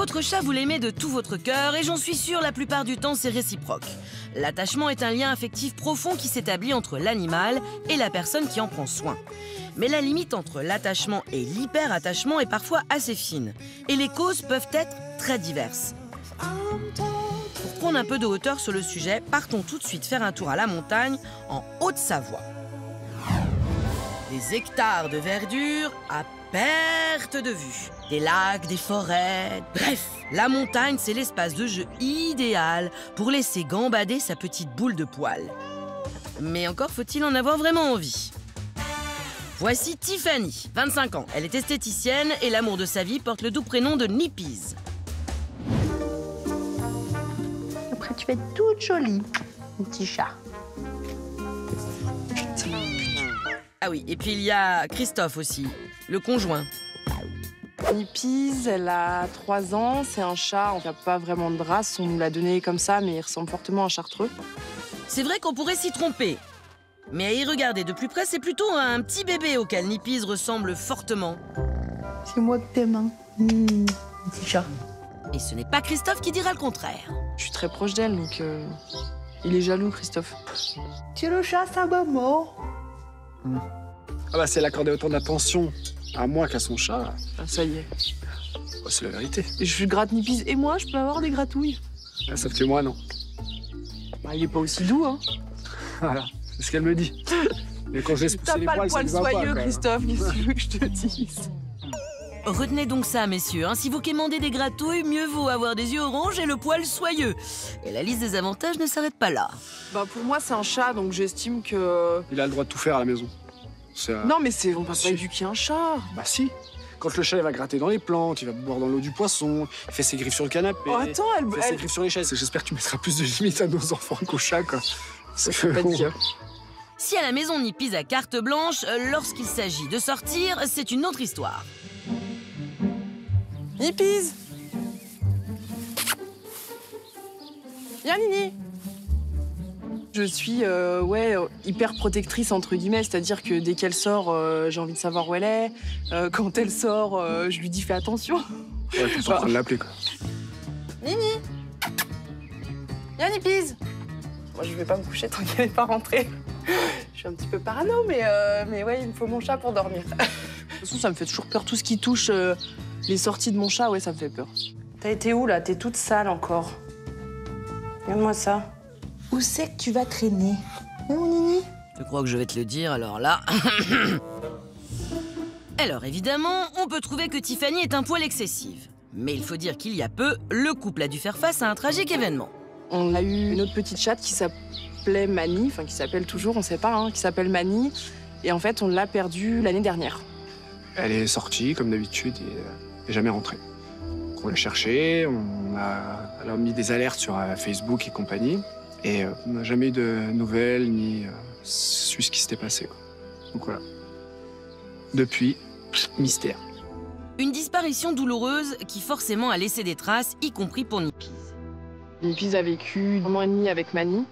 Votre chat, vous l'aimez de tout votre cœur et j'en suis sûre, la plupart du temps, c'est réciproque. L'attachement est un lien affectif profond qui s'établit entre l'animal et la personne qui en prend soin. Mais la limite entre l'attachement et l'hyperattachement est parfois assez fine. Et les causes peuvent être très diverses. Pour prendre un peu de hauteur sur le sujet, partons tout de suite faire un tour à la montagne en Haute-Savoie. Des hectares de verdure à perte de vue. Des lacs, des forêts... Bref, la montagne, c'est l'espace de jeu idéal pour laisser gambader sa petite boule de poil. Mais encore faut-il en avoir vraiment envie. Voici Tiffany, 25 ans. Elle est esthéticienne et l'amour de sa vie porte le doux prénom de Nippies. Après, tu vas être toute jolie, mon petit chat. Ah oui, et puis il y a Christophe aussi, le conjoint. Nippies, elle a 3 ans, c'est un chat, on n'a pas vraiment de race, on nous l'a donné comme ça, mais il ressemble fortement à un chartreux. C'est vrai qu'on pourrait s'y tromper. Mais à y regarder de plus près, c'est plutôt un petit bébé auquel Nippies ressemble fortement. C'est moi que t'aimes, hein. Petit chat. Et ce n'est pas Christophe qui dira le contraire. Je suis très proche d'elle, donc il est jaloux, Christophe. C'est le chat, sa maman. Ah bah, c'est l'accorder autant d'attention à moi qu'à son chat. Ah, ça y est. Bah, c'est la vérité. Je gratte Nippies, et moi, je peux avoir des gratouilles. Ah, sauf que moi, non. Bah, il est pas aussi doux, hein. Voilà, c'est ce qu'elle me dit. Mais quand je laisse pousser T'as les pas poils, le poil ça ne va soyeux, pas, Christophe, qu'est-ce que tu veux que je te dise? Retenez donc ça, messieurs. Si vous quémandez des gratouilles, mieux vaut avoir des yeux oranges et le poil soyeux. Et la liste des avantages ne s'arrête pas là. Bah, pour moi, c'est un chat, donc j'estime que... Il a le droit de tout faire à la maison. Non, mais on peut pas Si. éduquer un chat. Bah si. Quand le chat il va gratter dans les plantes, il va boire dans l'eau du poisson, il fait ses griffes sur le canapé, Oh, attends, il fait ses griffes sur les chaises. J'espère que tu mettras plus de limites à nos enfants qu'aux chats, quoi. C'est pas dire. Si à la maison Nippies a carte blanche, lorsqu'il s'agit de sortir, c'est une autre histoire. Nippies! Viens, Nini! Je suis hyper protectrice, entre guillemets, c'est-à-dire que dès qu'elle sort, j'ai envie de savoir où elle est. Quand elle sort, je lui dis fais attention. Ouais, t'es en train de l'appeler, quoi. Nini! Viens, Nippies! Moi, je vais pas me coucher tant qu'elle n'est pas rentrée. Je suis un petit peu parano, mais ouais, il me faut mon chat pour dormir. De toute façon, ça me fait toujours peur. Tout ce qui touche les sorties de mon chat, ouais, ça me fait peur. T'as été où, là? T'es toute sale encore. Regarde-moi ça. Où c'est que tu vas traîner, mon Nini? Je crois que je vais te le dire, alors là... Alors évidemment, on peut trouver que Tiffany est un poil excessive. Mais il faut dire qu'il y a peu, le couple a dû faire face à un tragique événement. On a eu une autre petite chatte qui s'appelait Mani, enfin qui s'appelle toujours, on sait pas, hein, qui s'appelle Mani. Et en fait, on l'a perdue l'année dernière. Elle est sortie, comme d'habitude, et jamais rentrée. Donc on l'a cherchée, elle a mis des alertes sur Facebook et compagnie. Et on n'a jamais eu de nouvelles, ni su ce qui s'était passé, quoi. Donc voilà. Depuis, mystère. Une disparition douloureuse qui forcément a laissé des traces, y compris pour Nippies. Nippies a vécu 1 an et demi avec Mani.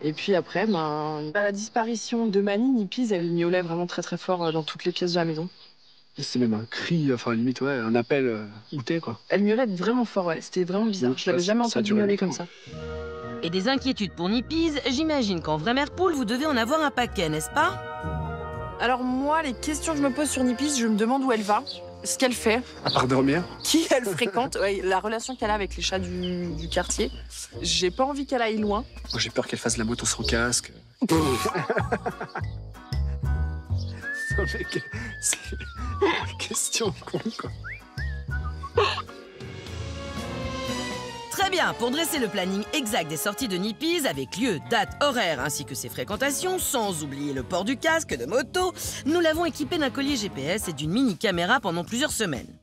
Et puis après, à la disparition de Mani, Nippies, elle miaulait vraiment très très fort dans toutes les pièces de la maison. C'est même un cri, enfin limite, ouais, un appel outé, quoi. Elle miaulait vraiment fort, ouais. C'était vraiment bizarre. Je l'avais jamais entendu miauler comme ça. Et des inquiétudes pour Nippies, j'imagine qu'en vraie mère poule, vous devez en avoir un paquet, n'est-ce pas? Alors moi, les questions que je me pose sur Nippies, je me demande où elle va, ce qu'elle fait, À part dormir. qui elle fréquente, ouais, la relation qu'elle a avec les chats du quartier. J'ai pas envie qu'elle aille loin. Moi, j'ai peur qu'elle fasse la moto sans casque. Non, mais c'est une question con, quoi. Très bien, pour dresser le planning exact des sorties de Nippies, avec lieu, date, horaire ainsi que ses fréquentations, sans oublier le port du casque de moto, nous l'avons équipé d'un collier GPS et d'une mini-caméra pendant plusieurs semaines.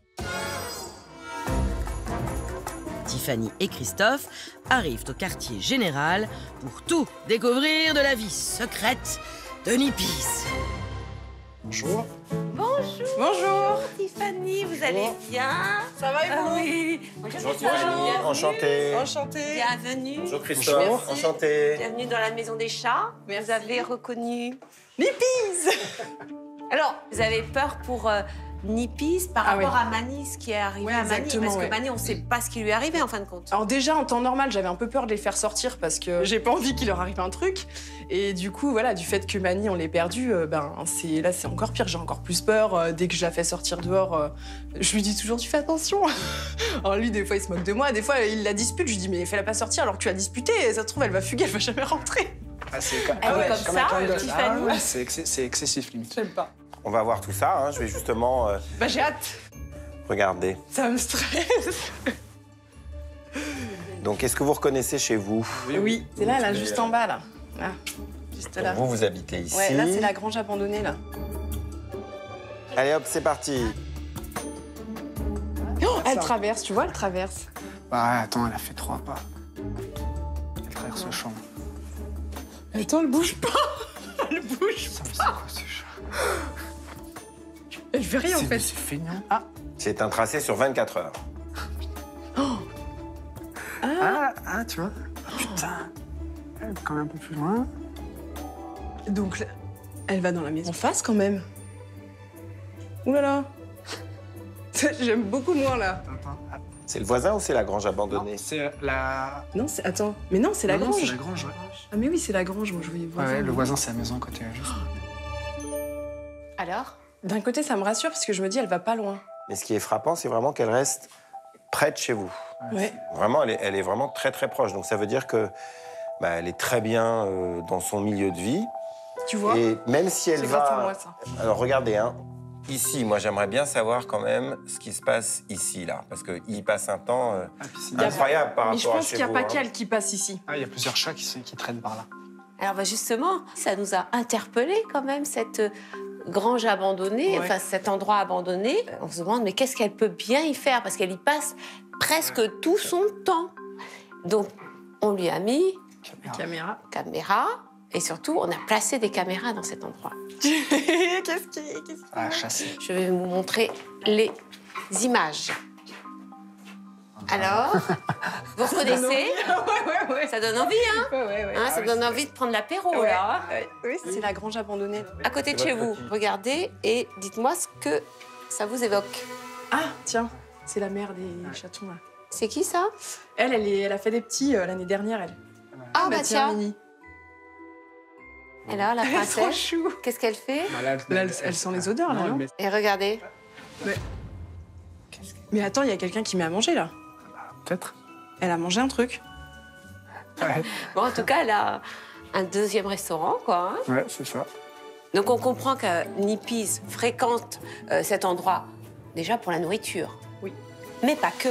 Tiffany et Christophe arrivent au quartier général pour tout découvrir de la vie secrète de Nippies. Bonjour. Bonjour. Bonjour. Tiffany, vous allez bien? Ça va et vous? Oui. Bonjour Tiffany, enchanté. Enchantée. Bienvenue. Bonjour Christophe, Merci. enchanté. Bienvenue dans la maison des chats. Merci. Vous avez reconnu Nippies. Alors, vous avez peur pour Nippy's par Ah rapport ouais. à Mani, ce qui est arrivé Ouais, à Mani. exactement, Parce que ouais. Mani, on ne sait pas ce qui lui est arrivé en fin de compte. Alors déjà, en temps normal, j'avais un peu peur de les faire sortir parce que j'ai pas envie qu'il leur arrive un truc. Et du coup, voilà, du fait que Mani, on l'ait perdue, là, c'est encore pire. J'ai encore plus peur. Dès que je la fais sortir dehors, je lui dis toujours, tu fais attention. Alors lui, des fois, il se moque de moi. Des fois, il la dispute. Je lui dis, mais fais-la pas sortir alors que tu l'as disputée. Ça se trouve, elle va fuguer, elle va jamais rentrer. Ah, c'est Elle est comme ça, un gosse. Tiffany. Ah ouais, c'est excessif, limite. J'aime pas. On va voir tout ça, hein. Je vais justement Bah, j'ai hâte. regarder. Ça me stresse. Donc, est-ce que vous reconnaissez chez vous? Oui, c'est là, juste en bas, là. Là, juste là. Donc, vous habitez ici. Ouais, là, c'est la grange abandonnée, là. Allez hop, c'est parti. Oh, elle traverse, tu vois, elle traverse. Bah, attends, elle a fait 3 pas. Elle traverse le champ. Attends, elle bouge pas. Elle bouge Ça, mais c'est quoi ce chat? Elle fait rien, en fait. C'est feignant. C'est un tracé sur 24 heures. Ah, tu vois. Putain. Elle est quand même un peu plus loin. Donc, là, elle va dans la maison en face, quand même. Ouh là là. J'aime beaucoup moins, là. Attends. C'est le voisin ou c'est la grange abandonnée? C'est la... Non, c'est... Attends. Mais non, c'est la Non, grange. c'est la grange, ouais. Ah, mais oui, c'est la grange. Moi, je voyais voisin. Ouais, le voisin, c'est la maison à côté. Juste. Alors? D'un côté, ça me rassure parce que je me dis, elle va pas loin. Mais ce qui est frappant, c'est vraiment qu'elle reste près de chez vous. Ouais. Vraiment, elle est vraiment très très proche. Donc ça veut dire que elle est très bien dans son milieu de vie. Tu vois? Et même si elle C'est grâce à va... moi, ça. Alors regardez, hein. Ici, moi j'aimerais bien savoir quand même ce qui se passe ici, là. Parce qu'il passe un temps Puis c'est- incroyable par Mais je rapport à pense chez qu'il n'y a vous. pas hein. qu'elle qui passe ici. Ah, il y a plusieurs chats qui traînent par là. Alors bah, justement, ça nous a interpellés quand même, cette grange abandonnée, Ouais. enfin cet endroit abandonné. On se demande, mais qu'est-ce qu'elle peut bien y faire? Parce qu'elle y passe presque tout son temps. Donc, on lui a mis Caméra. caméra et surtout, on a placé des caméras dans cet endroit. Qu'est-ce qui... Ah, chasser. Je vais vous montrer les images. Alors, vous reconnaissez? ouais. Ça donne envie, hein? Ouais. Hein, ça donne envie de prendre l'apéro, Ouais. là. Oui, c'est la grange abandonnée. À côté de C'est chez votre vous, petit. regardez et dites-moi ce que ça vous évoque. Ah, tiens, c'est la mère des chatons, là. C'est qui ça? Elle a fait des petits l'année dernière, elle. Ah bah tiens. Mini. Et là, la Elle est trop princesse, chou. qu'est-ce qu'elle fait? Là, elles sont les odeurs, là, non? Et regardez. Mais attends, il y a quelqu'un qui met à manger, là. Peut-être. Elle a mangé un truc. Ouais, Bon, en tout cas, elle a un deuxième restaurant, quoi. Hein. ouais, c'est ça. Donc, on comprend que Nippy's fréquente cet endroit déjà pour la nourriture. Oui. Mais pas que.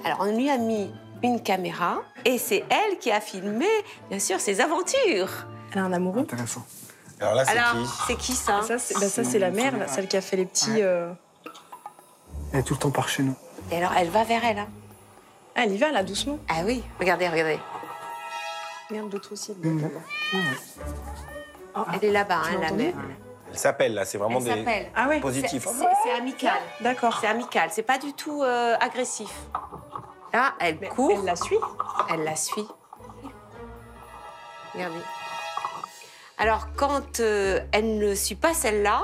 Alors, on lui a mis une caméra et c'est elle qui a filmé, bien sûr, ses aventures. Elle a un amoureux. Intéressant. Alors là, c'est Alors, qui? c'est qui ça? Ça, c'est la mère, là, celle qui a fait les petits... Elle est tout le temps par chez nous. Et alors, elle va vers elle. Hein. Ah, elle y va, là, doucement. Ah oui, regardez, regardez. Regarde d'autres aussi. Elle est là-bas, Tu hein, l'as la entendu mère. Elle s'appelle, là. C'est vraiment Elle des s'appelle. Ah ouais, positifs. C'est amical. d'accord. C'est amical, c'est pas du tout agressif. Là, elle court, Elle la suit. elle la suit. Regardez. Alors, quand elle ne suit pas celle-là,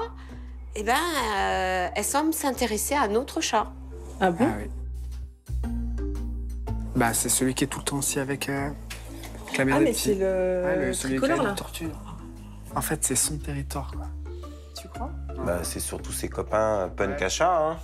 eh ben, elle semble s'intéresser à un autre chat. Ah bon? Ah oui. Bah, c'est celui qui est tout le temps aussi avec la mère Ah, des mais petits. c'est le Ouais, celui qui tricolore, a là. une tortue. En fait, c'est son territoire, quoi. Tu crois? Bah, c'est surtout ses copains punk à chat, hein.